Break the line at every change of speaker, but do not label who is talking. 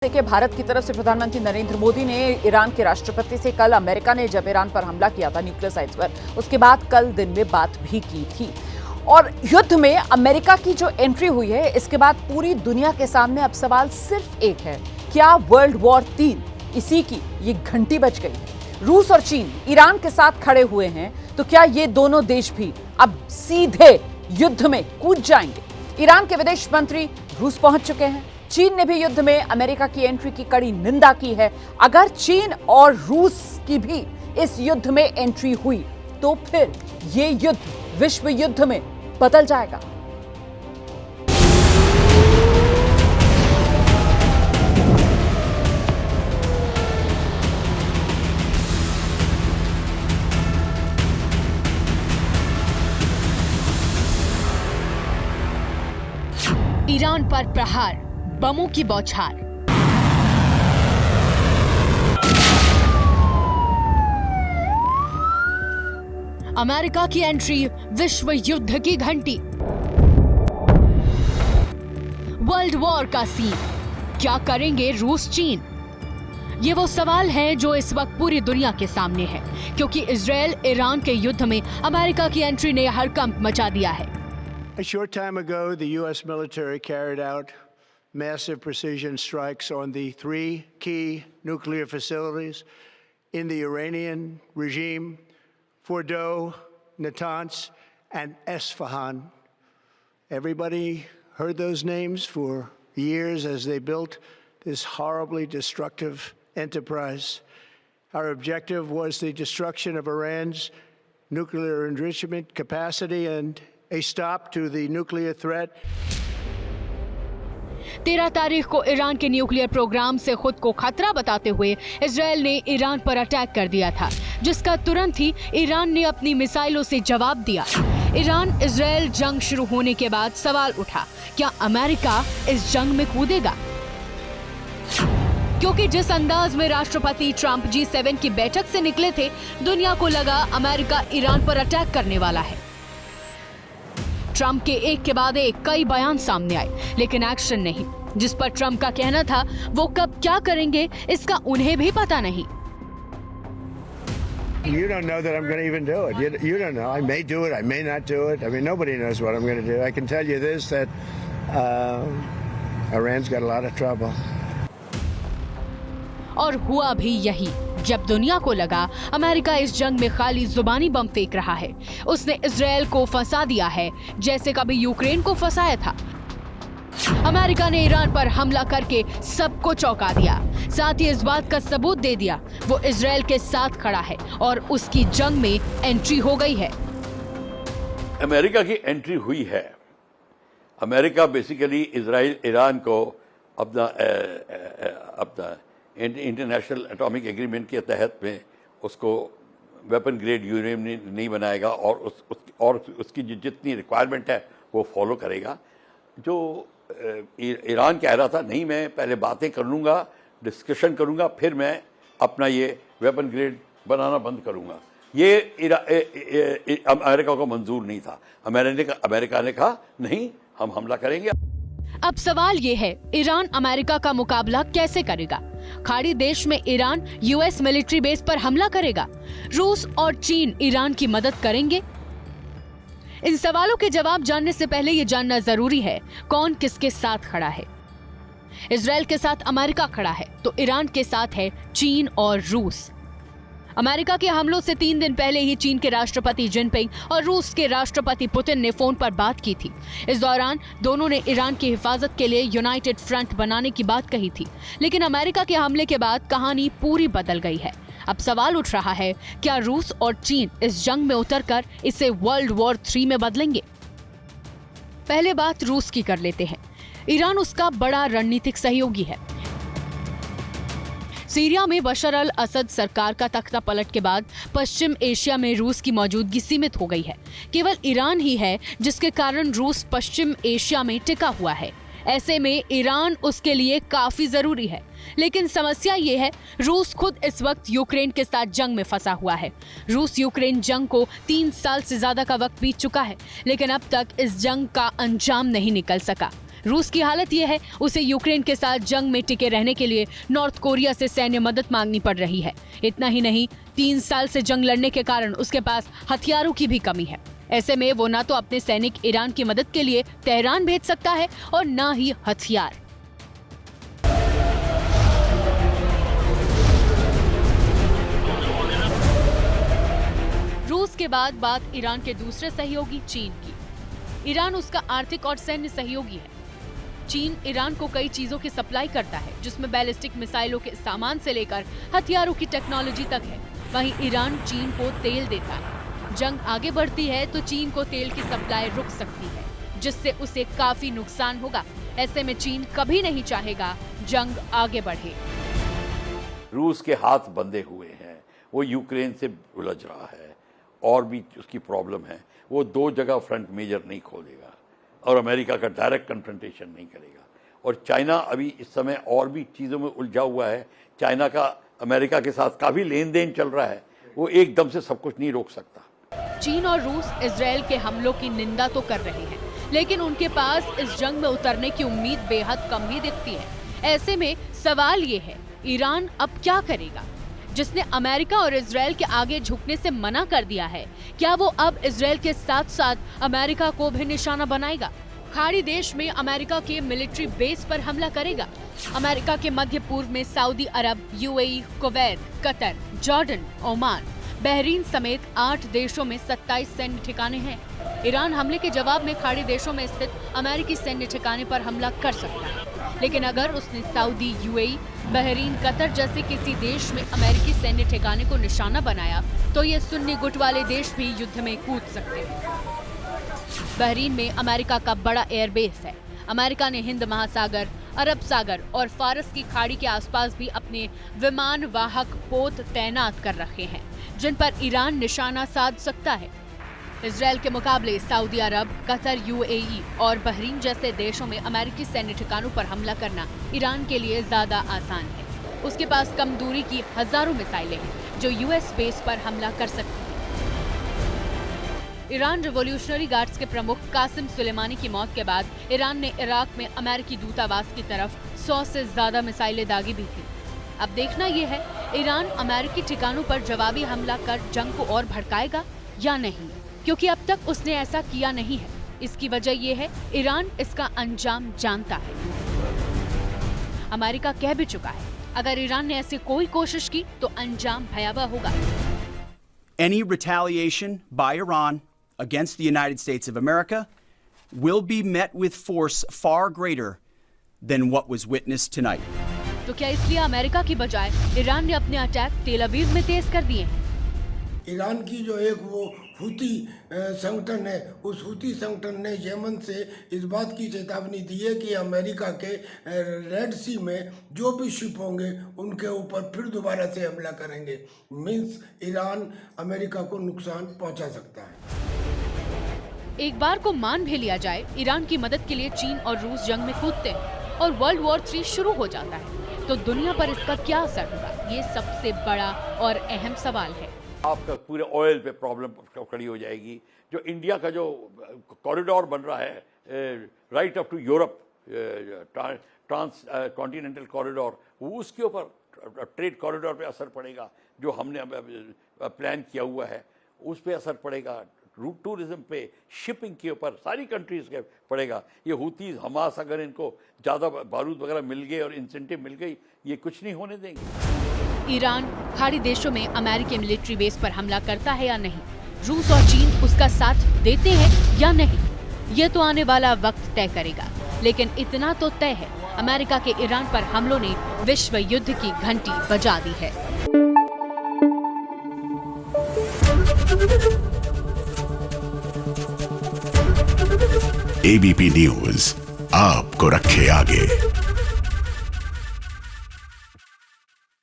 देखिए, भारत की तरफ से प्रधानमंत्री नरेंद्र मोदी ने ईरान के राष्ट्रपति से कल अमेरिका ने जब ईरान पर हमला किया था न्यूक्लियर साइट्स पर, उसके बाद कल दिन में बात भी की थी। और युद्ध में अमेरिका की जो एंट्री हुई है, इसके बाद पूरी दुनिया के सामने अब सवाल सिर्फ एक है, क्या वर्ल्ड वॉर 3 इसी की ये घंटी बज गई? रूस और चीन ईरान के साथ खड़े हुए हैं, तो क्या ये दोनों देश भी अब सीधे युद्ध में कूद जाएंगे? ईरान के विदेश मंत्री रूस पहुंच चुके हैं। चीन ने भी युद्ध में अमेरिका की एंट्री की कड़ी निंदा की है। अगर चीन और रूस की भी इस युद्ध में एंट्री हुई तो फिर ये युद्ध विश्व युद्ध में बदल जाएगा।
ईरान पर प्रहार, बमों की बौछार। अमेरिका की एंट्री, विश्व युद्ध की घंटी। वर्ल्ड वॉर का सीन, क्या करेंगे रूस चीन? ये वो सवाल है जो इस वक्त पूरी दुनिया के सामने है, क्योंकि इजराइल ईरान के युद्ध में अमेरिका की एंट्री ने हड़कंप मचा दिया है।
A short time ago, the U.S. military carried out massive precision strikes on the 3 key nuclear facilities in the Iranian regime: Fordow, Natanz, and Esfahan. Everybody heard those names for years as they built this horribly destructive enterprise. Our objective was the destruction of Iran's nuclear enrichment capacity and a stop to the nuclear threat.
13 तारीख को Iran के nuclear programme से खुद को खतरा बताते हुए Israel ने ईरान पर अटैक कर दिया था, जिसका तुरंत ही ईरान ने अपनी मिसाइलों से जवाब दिया। ईरान इजराइल जंग शुरू होने के बाद सवाल उठा, क्या अमेरिका इस जंग में कूदेगा? क्योंकि जिस अंदाज में राष्ट्रपति ट्रंप G7 की बैठक से निकले थे, दुनिया को लगा अमेरिका ईरान पर अटैक करने वाला है। ट्रंप के एक के बाद एक कई बयान सामने आए, लेकिन एक्शन नहीं। जिस पर ट्रंप का कहना था, वो कब क्या करेंगे इसका उन्हें भी पता नहीं।
You don't know that I'm going to even do it. You don't know. I may do it. I may not do it. I mean, nobody knows what I'm going to do. I can tell you this, that Iran's got a lot of trouble.
और हुआ भी यही। जब दुनिया को लगा America इस जंग में खाली जुबानी बम फेंक रहा है, उसने इजराइल को फंसा दिया है जैसे कभी यूक्रेन को फंसाया था। अमेरिका ने ईरान पर हमला करके सबको चौंका दिया, साथ ही इस बात का सबूत दे दिया वो इजराइल के साथ खड़ा है और उसकी जंग में एंट्री हो गई है।
अमेरिका की एंट्री हुई है। अमेरिका बेसिकली इजराइल ईरान को अपना इंटरनेशनल एटॉमिक एग्रीमेंट के तहत में उसको वेपन ग्रेड यूरेनियम नहीं बनाएगा और उसकी जितनी रिक्वायरमेंट है वो फॉलो करेगा। जो ईरान कह रहा था, नहीं मैं पहले बातें कर लूँगा, डिस्कशन करूँगा, फिर मैं अपना ये वेपन ग्रेड बनाना बंद करूँगा, ये अमेरिका को मंजूर नहीं था। अमेरिका ने कहा नहीं, हम हमला करेंगे।
अब सवाल ये है, ईरान अमेरिका का मुकाबला कैसे करेगा? खाड़ी देश में ईरान यूएस मिलिट्री बेस पर हमला करेगा? रूस और चीन ईरान की मदद करेंगे? इन सवालों के जवाब जानने से पहले ये जानना जरूरी है, कौन किसके साथ खड़ा है। इजराइल के साथ अमेरिका खड़ा है, तो ईरान के साथ है चीन और रूस। अमेरिका के हमलों से 3 दिन पहले ही चीन के राष्ट्रपति जिनपिंग और रूस के राष्ट्रपति पुतिन ने फोन पर बात की थी। इस दौरान दोनों ने ईरान की हिफाजत के लिए यूनाइटेड फ्रंट बनाने की बात कही थी, लेकिन अमेरिका के हमले के बाद कहानी पूरी बदल गई है। अब सवाल उठ रहा है, क्या रूस और चीन इस जंग में उतरकर इसे वर्ल्ड वॉर 3 में बदलेंगे? पहले बात रूस की कर लेते हैं। ईरान उसका बड़ा रणनीतिक सहयोगी है। सीरिया में बशर अल असद सरकार का तख्ता पलट के बाद पश्चिम एशिया में रूस की मौजूदगी सीमित हो गई है। केवल ईरान ही है जिसके कारण रूस पश्चिम एशिया में टिका हुआ है। ऐसे में ईरान उसके लिए काफी जरूरी है। लेकिन समस्या ये है, रूस खुद इस वक्त यूक्रेन के साथ जंग में फंसा हुआ है। रूस यूक्रेन जंग को 3 साल से ज्यादा का वक्त बीत चुका है, लेकिन अब तक इस जंग का अंजाम नहीं निकल सका। रूस की हालत यह है, उसे यूक्रेन के साथ जंग में टिके रहने के लिए नॉर्थ कोरिया से सैन्य मदद मांगनी पड़ रही है। इतना ही नहीं, 3 साल से जंग लड़ने के कारण उसके पास हथियारों की भी कमी है। ऐसे में वो ना तो अपने सैनिक ईरान की मदद के लिए तेहरान भेज सकता है और ना ही हथियार। रूस के बाद बात ईरान के दूसरे सहयोगी चीन की। ईरान उसका आर्थिक और सैन्य सहयोगी है। चीन ईरान को कई चीजों की सप्लाई करता है, जिसमें बैलिस्टिक मिसाइलों के सामान से लेकर हथियारों की टेक्नोलॉजी तक है। वहीं ईरान चीन को तेल देता है। जंग आगे बढ़ती है तो चीन को तेल की सप्लाई रुक सकती है, जिससे उसे काफी नुकसान होगा। ऐसे में चीन कभी नहीं चाहेगा जंग आगे बढ़े।
रूस के हाथ बंधे हुए हैं, वो यूक्रेन से उलझ रहा है और भी उसकी प्रॉब्लम है। वो 2 जगह फ्रंट मेजर नहीं खोलेगा और अमेरिका का डायरेक्ट कन्फ्रंटेशन नहीं करेगा। और चाइना अभी इस समय और भी चीज़ों में उलझा हुआ है। चाइना का अमेरिका के साथ काफ़ी लेन देन चल रहा है, वो एकदम से सब कुछ नहीं रोक सकता।
चीन और रूस इजराइल के हमलों की निंदा तो कर रहे हैं, लेकिन उनके पास इस जंग में उतरने की उम्मीद बेहद कम ही दिखती है। ऐसे में सवाल ये है, ईरान अब क्या करेगा? जिसने अमेरिका और इजराइल के आगे झुकने से मना कर दिया है, क्या वो अब इजराइल के साथ साथ अमेरिका को भी निशाना बनाएगा? खाड़ी देश में अमेरिका के मिलिट्री बेस पर हमला करेगा? अमेरिका के मध्य पूर्व में Saudi Arab, UAE, Kuwait, Qatar, Jordan, Oman, Bahrain समेत 8 देशों में 27 सैन्य ठिकाने हैं। ईरान हमले के जवाब में खाड़ी देशों में स्थित अमेरिकी सैन्य ठिकाने पर हमला कर सकता है, लेकिन अगर उसने सऊदी, यूएई, बहरीन, कतर जैसे किसी देश में अमेरिकी सैन्य ठिकाने को निशाना बनाया तो ये सुन्नी गुट वाले देश भी युद्ध में कूद सकते हैं। बहरीन में अमेरिका का बड़ा एयरबेस है। अमेरिका ने हिंद महासागर, अरब सागर और फारस की खाड़ी के आसपास भी अपने विमान वाहक पोत तैनात कर रखे हैं, जिन पर ईरान निशाना साध सकता है। इजराइल के मुकाबले सऊदी अरब, कतर, यूएई और बहरीन जैसे देशों में अमेरिकी सैन्य ठिकानों पर हमला करना ईरान के लिए ज्यादा आसान है। उसके पास कम दूरी की हजारों मिसाइलें हैं जो यूएस बेस पर हमला कर सकती हैं। ईरान रिवॉल्यूशनरी गार्ड्स के प्रमुख कासिम सुलेमानी की मौत के बाद ईरान ने इराक में अमेरिकी दूतावास की तरफ 100 से ज्यादा मिसाइलें दागी भी थी। अब देखना यह है, ईरान अमेरिकी ठिकानों पर जवाबी हमला कर जंग को और भड़काएगा या नहीं, क्योंकि अब तक उसने ऐसा किया नहीं है। इसकी वजह यह है, ईरान इसका अंजाम जानता है। अमेरिका कह भी चुका है, अगर ईरान ने ऐसी कोई कोशिश की तो अंजाम भयावह होगा।
Any retaliation by Iran against the United States of America will be met with force far greater than what was witnessed tonight.
तो क्या इसलिए अमेरिका की बजाय ईरान ने अपने अटैक तेल अवीव में तेज कर दिए हैं?
ईरान की जो एक वो हुती संगठन है, उस हुती संगठन ने यमन से इस बात की चेतावनी दी है कि अमेरिका के रेड सी में जो भी शिप होंगे उनके ऊपर फिर दोबारा से हमला करेंगे। मीन्स ईरान अमेरिका को नुकसान पहुंचा सकता है।
एक बार को मान भी लिया जाए, ईरान की मदद के लिए चीन और रूस जंग में कूदते हैं और वर्ल्ड वॉर 3 शुरू हो जाता है, तो दुनिया पर इसका क्या असर होगा? ये सबसे बड़ा और अहम सवाल है।
आपका पूरे ऑयल पे प्रॉब्लम खड़ी हो जाएगी। जो इंडिया का जो कॉरिडोर बन रहा है right up to Europe, transcontinental corridor, उसके ऊपर ट्रेड कॉरिडोर पे असर पड़ेगा। जो हमने प्लान किया हुआ है उस पे असर पड़ेगा। रूट टूरिज्म पे, शिपिंग के ऊपर, सारी कंट्रीज के पड़ेगा। ये हुतीज, हमास अगर इनको ज़्यादा बारूद वगैरह मिल गए और इंसेंटिव मिल गई, ये कुछ नहीं होने देंगे।
ईरान खाड़ी देशों में अमेरिकी मिलिट्री बेस पर हमला करता है या नहीं? रूस और चीन उसका साथ देते हैं या नहीं? ये तो आने वाला वक्त तय करेगा। लेकिन इतना तो तय है, अमेरिका के ईरान पर हमलों ने विश्व युद्ध की घंटी बजा दी है।
एबीपी न्यूज आपको रखे आगे।